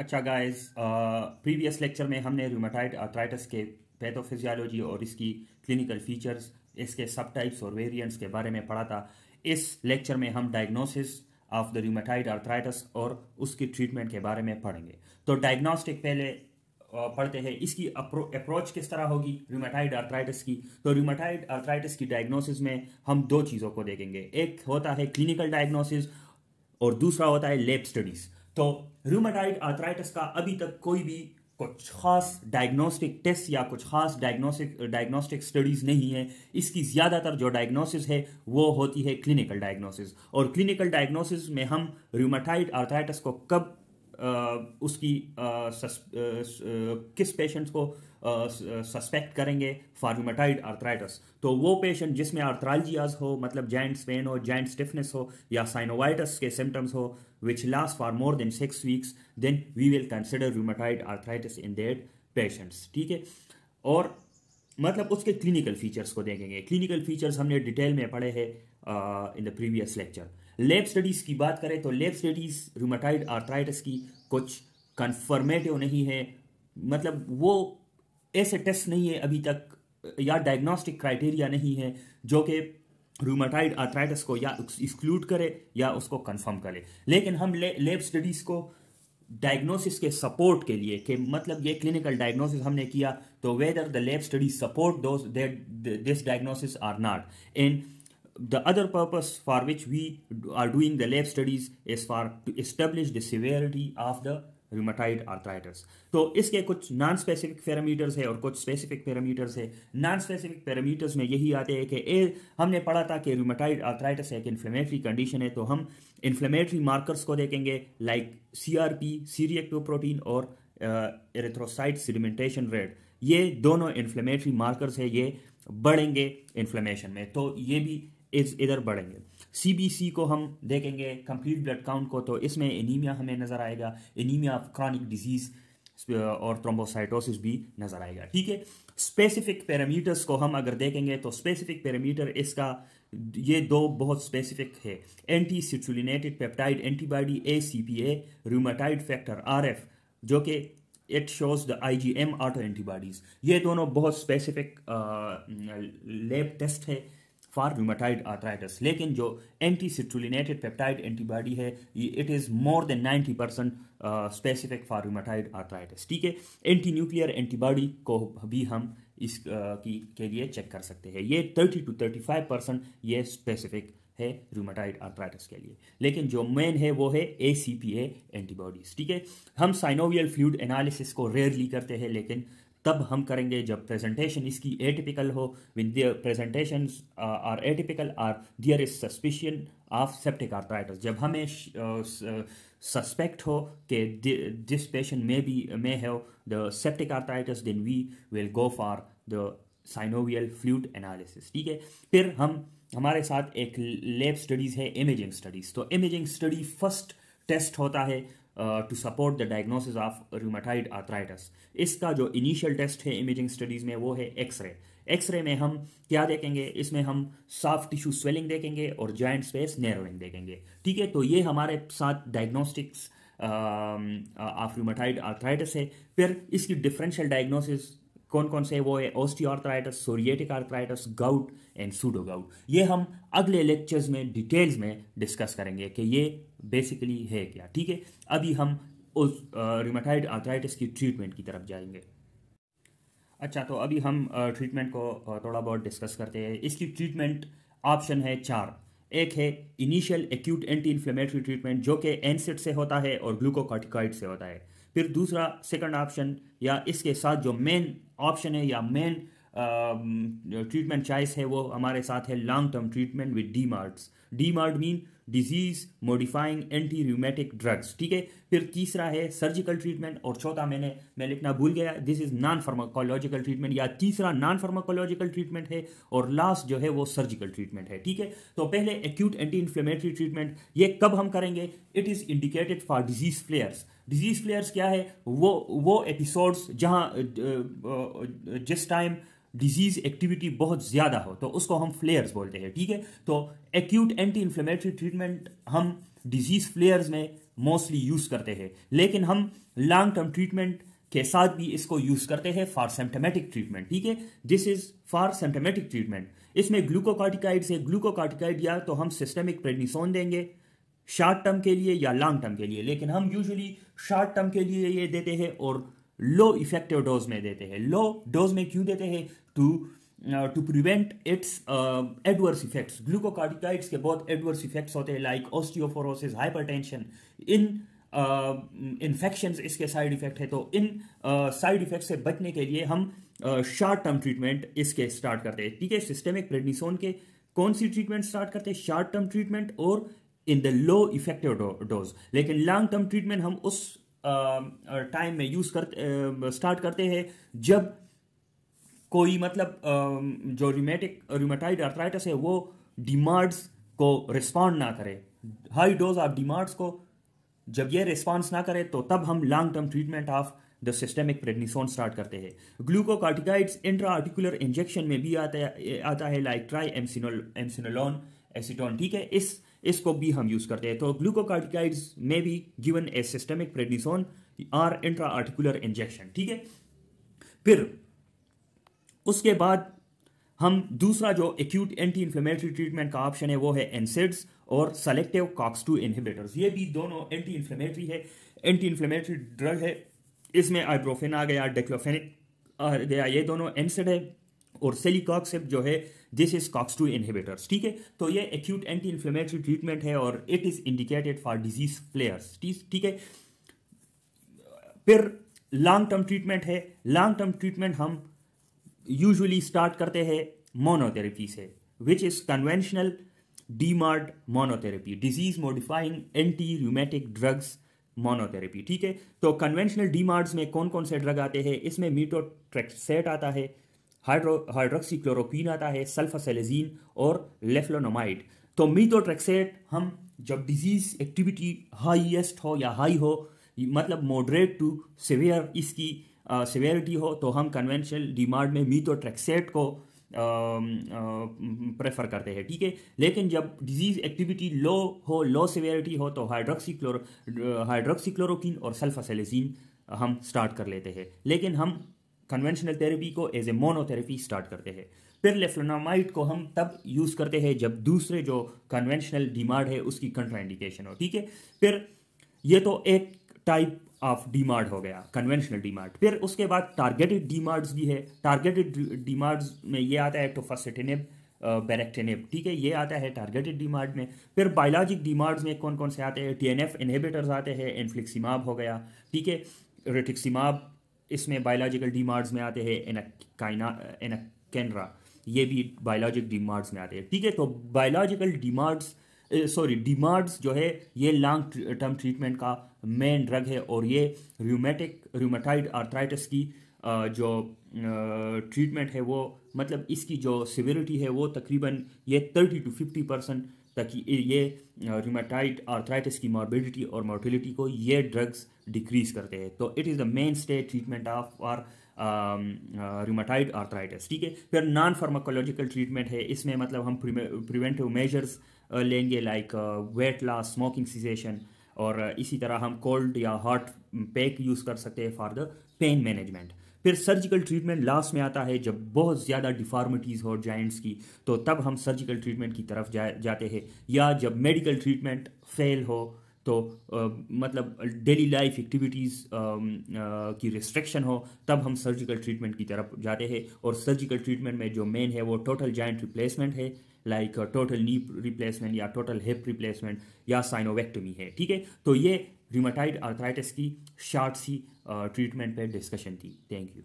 अच्छा guys, previous lecture में हमने रूमेटाइड आर्थराइटिस के पैथोफिजियोलॉजी और इसकी क्लिनिकल फीचर्स, इसके सब टाइप्स और वेरिएंट्स के बारे में पढ़ा था। इस लेक्चर में हम diagnosis of the rheumatoid arthritis और उसकी ट्रीटमेंट के बारे में पढ़ेंगे। तो डायग्नोस्टिक पहले पढ़ते हैं, इसकी अप्रोच किस तरह होगी रूमेटाइड आर्थराइटिस की। तो रूमेटाइड आर्थराइटिस की डायग्नोसिस में हम दो चीज़ों को देखेंगे, एक होता है क्लिनिकल डायग्नोसिस और दूसरा होता है लैब स्टडीज। तो रूमेटाइड आर्थराइटिस का अभी तक कोई भी कुछ खास डायग्नोस्टिक टेस्ट या कुछ खास डायग्नोस्टिक स्टडीज नहीं है। इसकी ज़्यादातर जो डायग्नोसिस है वो होती है क्लिनिकल डायग्नोसिस, और क्लिनिकल डायग्नोसिस में हम रूमेटाइड आर्थराइटिस को कब उसकी किस पेशेंट्स को सस्पेक्ट करेंगे फॉर रूमेटाइड आर्थराइटिस। तो वो पेशेंट जिसमें आर्थरालजियाज हो, मतलब जॉइंट्स पेन हो, जॉइंट स्टिफनेस हो या साइनोवाइटिस के सिम्टम्स हो which last for more than 6 weeks, then we will consider rheumatoid arthritis in that patients। ठीक है, और मतलब उसके क्लिनिकल फीचर्स को देखेंगे। क्लिनिकल फीचर्स हमने डिटेल में पढ़े हैं in the previous lecture. Lab studies की बात करें तो लैब स्टडीज़ रूमेटाइड आर्थराइटिस की कुछ कंफर्मेटिव नहीं है, मतलब वो ऐसे टेस्ट नहीं है अभी तक या डायग्नोस्टिक क्राइटेरिया नहीं है जो कि रूमेटाइड आर्थराइटिस को या एक्सक्लूड करे या उसको कंफर्म करे। लेकिन हम लैब स्टडीज़ को डायग्नोसिस के सपोर्ट के लिए, कि मतलब ये क्लिनिकल डायग्नोसिस हमने किया तो whether the lab studies support those this diagnosis or not, and the other purpose for which we are doing the lab studies is for to establish the severity of the rheumatoid arthritis. तो इसके कुछ non specific parameters है और कुछ specific parameters है। Non specific parameters में यही आते हैं कि हमने पढ़ा था कि रूमेटाइड आर्थराइटिस एक इन्फ्लेमेटरी कंडीशन है, तो हम इन्फ्लेमेटरी मार्कर्स को देखेंगे लाइक सीआरपी, सी-रिएक्टिव प्रोटीन और एरिथ्रोसाइट सेडिमेंटेशन रेट। ये दोनों इन्फ्लेमेटरी मार्कर्स है, ये बढ़ेंगे इन्फ्लेमेशन में, तो ये भी इधर बढ़ेंगे। सीबीसी को हम देखेंगे, कंप्लीट ब्लड काउंट को, तो इसमें एनीमिया हमें नजर आएगा, एनीमिया ऑफ क्रॉनिक डिजीज और थ्रोम्बोसाइटोसिस भी नजर आएगा। ठीक है, स्पेसिफिक पैरामीटर्स को हम अगर देखेंगे तो स्पेसिफिक पैरामीटर इसका ये दो बहुत स्पेसिफिक है, anti citrullinated peptide antibody ACPA, rheumatoid factor RF, जो कि it shows the IgM auto antibodies. ये दोनों बहुत स्पेसिफिक लैब टेस्ट है फॉर रूमेटाइड आर्थराइटिस। लेकिन जो एंटी सिट्रुलिनेटेड पेप्टाइड एंटीबॉडी है, it is more than 90% specific for rheumatoid arthritis. ठीक है, एंटी न्यूक्लियर एंटीबॉडी को भी हम इस के लिए चेक कर सकते हैं। ये 30 to 35% ये स्पेसिफिक है रूमेटाइड आर्थराइटिस के लिए। लेकिन जो मेन है वो है ACPA एंटीबॉडीज। ठीक है, हम साइनोवियल फ्लूइड एनालिसिस को रेयरली करते हैं, लेकिन तब हम करेंगे जब प्रेजेंटेशन इसकी एटिपिकल हो। When the presentations are atypical or there is suspicion of septic arthritis, जब हमें सस्पेक्ट हो कि this patient may have the septic arthritis, then we will go for the synovial fluid analysis. ठीक है, फिर हमारे साथ एक लैब स्टडीज है इमेजिंग स्टडीज। तो इमेजिंग स्टडी फर्स्ट टेस्ट होता है to support the diagnosis of rheumatoid arthritis. इसका जो इनिशियल टेस्ट है इमेजिंग स्टडीज में वो है एक्सरे। एक्सरे में हम क्या देखेंगे, इसमें हम सॉफ्ट टिश्यू स्वेलिंग देखेंगे और जॉइंट स्पेस नैरोइंग देखेंगे। ठीक है, तो ये हमारे साथ डायग्नोस्टिक्स ऑफ रूमेटाइड आर्थराइटिस है। फिर इसकी डिफरेंशियल डायग्नोसिस कौन कौन से, वो है osteoarthritis, psoriatic arthritis, gout and pseudo gout. ये हम अगले लेक्चर्स में डिटेल्स में डिस्कस करेंगे कि ये बेसिकली है क्या। ठीक है, अभी हम उस रूमेटाइड आर्थराइटिस की ट्रीटमेंट की तरफ जाएंगे। अच्छा, तो अभी हम ट्रीटमेंट को थोड़ा बहुत डिस्कस करते हैं। इसकी ट्रीटमेंट ऑप्शन है 4। एक है initial acute anti inflammatory treatment, जो कि एनसेड से होता है और ग्लूकोकॉर्टिकॉइड से होता है। फिर दूसरा सेकंड ऑप्शन या इसके साथ जो मेन ऑप्शन है या मेन ट्रीटमेंट चॉइस है वो हमारे साथ है long term treatment with DMARDs. DMARD mean disease modifying anti rheumatic drugs. ठीक है, फिर तीसरा है सर्जिकल ट्रीटमेंट, और चौथा मैं लिखना भूल गया, this is non pharmacological treatment, या तीसरा नॉन फार्माकोलॉजिकल ट्रीटमेंट है, और लास्ट जो है वो सर्जिकल ट्रीटमेंट है। ठीक है, तो पहले एक्यूट एंटी इन्फ्लेमेटरी ट्रीटमेंट, ये कब हम करेंगे, it is indicated for disease फ्लेयर्स। Disease फ्लेयर्स क्या है, वो एपिसोड्स जहां जिस टाइम डिजीज एक्टिविटी बहुत ज़्यादा हो तो उसको हम फ्लेयर्स बोलते हैं। ठीक है, तो एक्यूट एंटी इन्फ्लेमेटरी ट्रीटमेंट हम डिजीज फ्लेयर्स में मोस्टली यूज करते हैं, लेकिन हम लॉन्ग टर्म ट्रीटमेंट के साथ भी इसको यूज करते हैं फॉर सिम्टोमेटिक ट्रीटमेंट। ठीक है, this is for symptomatic treatment. इसमें ग्लूकोकॉर्टिकाइड से ग्लूकोकॉर्टिकाइड या तो हम सिस्टेमिक प्रेडनिसोन देंगे शॉर्ट टर्म के लिए या लॉन्ग टर्म के लिए, लेकिन हम यूजुअली शॉर्ट टर्म के लिए ये देते हैं और लो इफेक्टिव डोज में देते हैं। लो डोज में क्यों देते हैं? To prevent its adverse effects. Glucocorticoids के बहुत एडवर्स इफेक्ट्स होते हैं लाइक ऑस्टियोपोरोसिस, हाइपरटेंशन, इन इन्फेक्शंस इसके साइड इफेक्ट है। तो इन साइड इफेक्ट से बचने के लिए हम शॉर्ट टर्म ट्रीटमेंट इसके स्टार्ट करते हैं। ठीक है, सिस्टेमिक प्रेडनिसोन के कौन सी ट्रीटमेंट स्टार्ट करते हैं? शॉर्ट टर्म ट्रीटमेंट और in the low effective dose. लेकिन लॉन्ग टर्म ट्रीटमेंट हम उस टाइम में यूज करते स्टार्ट करते हैं जब कोई मतलब जो रूमेटाइड आर्थराइटिस है वो डीमार्ड्स को रिस्पॉन्ड ना करे। हाई डोज ऑफ डीमार्ड्स को जब ये रिस्पॉन्स ना करे तो तब हम long term treatment of the systemic prednisone start करते हैं। ग्लूकोकॉर्टिकाइड्स इंट्रा आर्टिकुलर इंजेक्शन में भी आता है लाइक ट्राई एम्सिनोलोन एसीटोन। ठीक है, इसको भी हम यूज करते हैं। तो ग्लूकोकॉर्टिकाइड्स में भी given a systemic prednisone or intra articular injection. ठीक है, फिर उसके बाद हम दूसरा जो एक्यूट एंटी इन्फ्लेमेटरी ट्रीटमेंट का ऑप्शन है वो है एनसेड्स और सेलेक्टिव COX-2 इनहिबिटर्स। ये भी दोनों एंटी इन्फ्लेमेटरी है, एंटी इन्फ्लेमेटरी ड्रग है। इसमें आइब्रोफेन आ गया, डिक्लोफेनिक आ गया, ये दोनों एनसेड है। और सेलिकॉक्सिब जो है दिस इज COX-2 इनहिबिटर्स। ठीक है, तो ये एक्यूट एंटी इन्फ्लेमेटरी ट्रीटमेंट है और it is indicated for disease flares. ठीक है, फिर लॉन्ग टर्म ट्रीटमेंट है। लॉन्ग टर्म ट्रीटमेंट हम यूजुअली स्टार्ट करते हैं मोनोथेरेपी से, which is conventional DMARD monotherapy, disease modifying anti rheumatic drugs monotherapy. ठीक है, तो कन्वेंशनल डीमार्ड्स में कौन कौन से ड्रग आते हैं? इसमें मीथोट्रेक्सेट आता है, हाइड्रोक्सीक्लोरोक्वीन आता है, सल्फासेलेजीन और लेफ्लोनोमाइड। तो मीथोट्रेक्सेट हम जब डिजीज एक्टिविटी हाईएस्ट हो या हाई हो, मतलब मॉडरेट टू सिवियर इसकी सिवियरिटी हो, तो हम कन्वेंशनल डीमार्ड में मीथोट्रेक्सेट को प्रेफर करते हैं। ठीक है, लेकिन जब डिजीज एक्टिविटी लो हो, लो सिवियरिटी हो, तो हाइड्रोक्सीक्लोरोक्वीन और सल्फासेलेजीन हम स्टार्ट कर लेते हैं। लेकिन हम कन्वेंशनल थेरेपी को एज ए मोनोथेरेपी स्टार्ट करते हैं। फिर लेफ्लोनामाइड को हम तब यूज करते हैं जब दूसरे जो कन्वेंशनल डीमार्ड है उसकी कंट्राइंडिकेशन हो। ठीक है, फिर ये तो एक टाइप ऑफ डीमार्ड हो गया, कन्वेंशनल डीमार्ड। फिर उसके बाद टारगेटेड डीमार्ड्स भी है। टारगेटेड डीमार्ड्स में ये आता है टोफासिटिनिब, बेरेक्टिनिब। ठीक है, ये आता है टारगेटेड डीमार्ड में। फिर बायोलॉजिक डीमार्ड्स में कौन कौन से आते हैं? TNF इनहिबिटर्स आते हैं, इन्फ्लिक्सिमाब हो गया। ठीक है, रिटिक्सिमाब इसमें बायोलॉजिकल डीमार्ड्स में आते हैं, एनाकेनरा ये भी बायोलॉजिक डीमार्ड्स में आते हैं। ठीक है, तो बायोलॉजिकल डीमार्ड्स जो है ये लॉन्ग टर्म ट्रीटमेंट का मेन ड्रग है और ये रूमेटाइड आर्थराइटिस की जो ट्रीटमेंट है वो मतलब इसकी जो सिवियरिटी है वो तकरीबन ये 30 to 50% तक ये रूमेटाइड आर्थराइटिस की मॉर्बिडिटी और मोर्टिलिटी को ये ड्रग्स डिक्रीज करते हैं। तो it is the mainstay treatment of or rheumatoid arthritis. ठीक है, फिर नॉन फार्माकोलॉजिकल ट्रीटमेंट है। इसमें मतलब हम प्रिवेंटिव मेजर्स लेंगे like weight loss, smoking cessation, और इसी तरह हम कोल्ड या हॉट पैक यूज़ कर सकते हैं फॉर द पेन मैनेजमेंट। फिर सर्जिकल ट्रीटमेंट लास्ट में आता है जब बहुत ज़्यादा डिफॉर्मिटीज़ हो जॉइंट्स की, तो तब हम सर्जिकल ट्रीटमेंट की तरफ जाते हैं। या जब मेडिकल ट्रीटमेंट फेल हो तो मतलब डेली लाइफ एक्टिविटीज़ की रिस्ट्रिक्शन हो, तब हम सर्जिकल ट्रीटमेंट की तरफ जाते हैं। और सर्जिकल ट्रीटमेंट में जो मेन है वो टोटल जॉइंट रिप्लेसमेंट है, लाइक टोटल नी रिप्लेसमेंट या टोटल हिप रिप्लेसमेंट या साइनोवेक्टमी है। ठीक है, तो ये रूमेटाइड आर्थराइटिस की शॉर्ट सी ट्रीटमेंट पे डिस्कशन थी। Thank you.